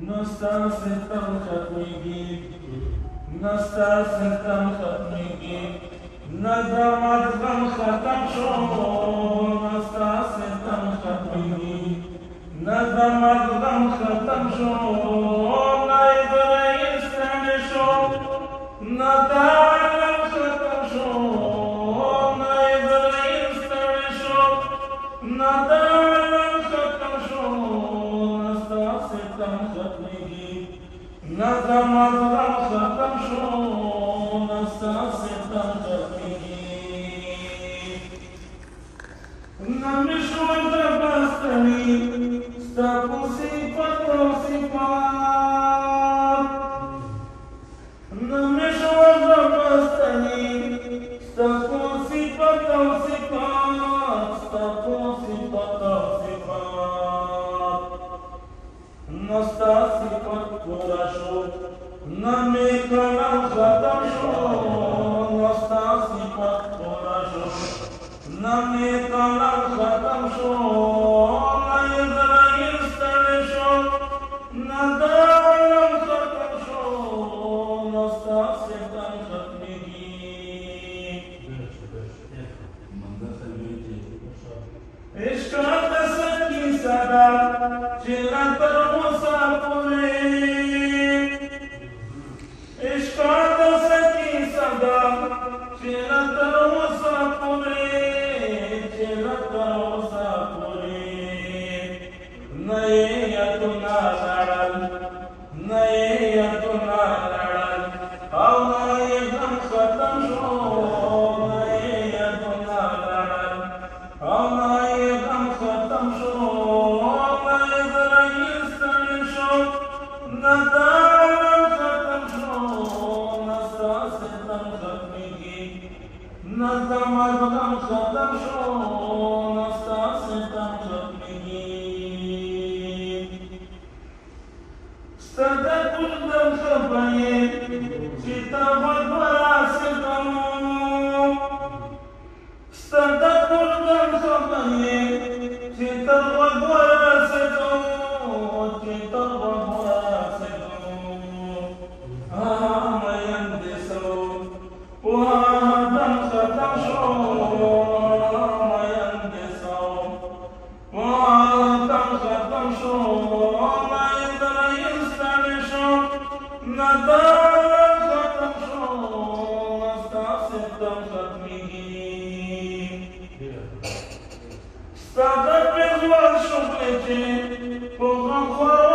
نستا ستم ختمیگی نستا ستم ختمیگی نظم از غم ختم شو نستا ستم ختمیگی نظم از غم ختم شو نایبرای استنی شو ندارم ختم شو نایبرای استنی شو ندارم ختم شو نستا ستم ختمیگی نظم از غم ختم شو نستا ستم ختمیگی نمیشو دبستنی ستاپو صفت و صفات نمیشو دبستنی ستاپو صفت و صفات ستاپو صفت و صفات نستا صفت پورا شو نمی کنم ختم شو نستا صفت پورا شو نمی کنم ختم شو نایزرای استنی شو ندارم ختم شو نستا ستم ختمیگی عشقات سکی صدا چرا تر مسافری عشقات سکی صدا چرا تر مسافری چرا تر مسافری نئی یتنا لڑل نئی یتنا لڑل او نئی غم ختم شو نئی یتنا لڑل او نئی غم ختم شو نئی زرعی استنی شو ندارم ختم شو نستا ستم ختمیگی نظم از غم ختم شو نستا ستم ختمیگی سترده کردم خبایی چی تا خود وراسدم سترده کردم خبایی چی تا خود وراسدم چی تا خود وراسدم آمایم دیسو و آدم ختم شو آمایم دیسو و آدم ختم شو نایدرای استنی شو ندارم ختم شو نستا ستم ختمیگی ستا در پیزوال شکلی چی پو غم خور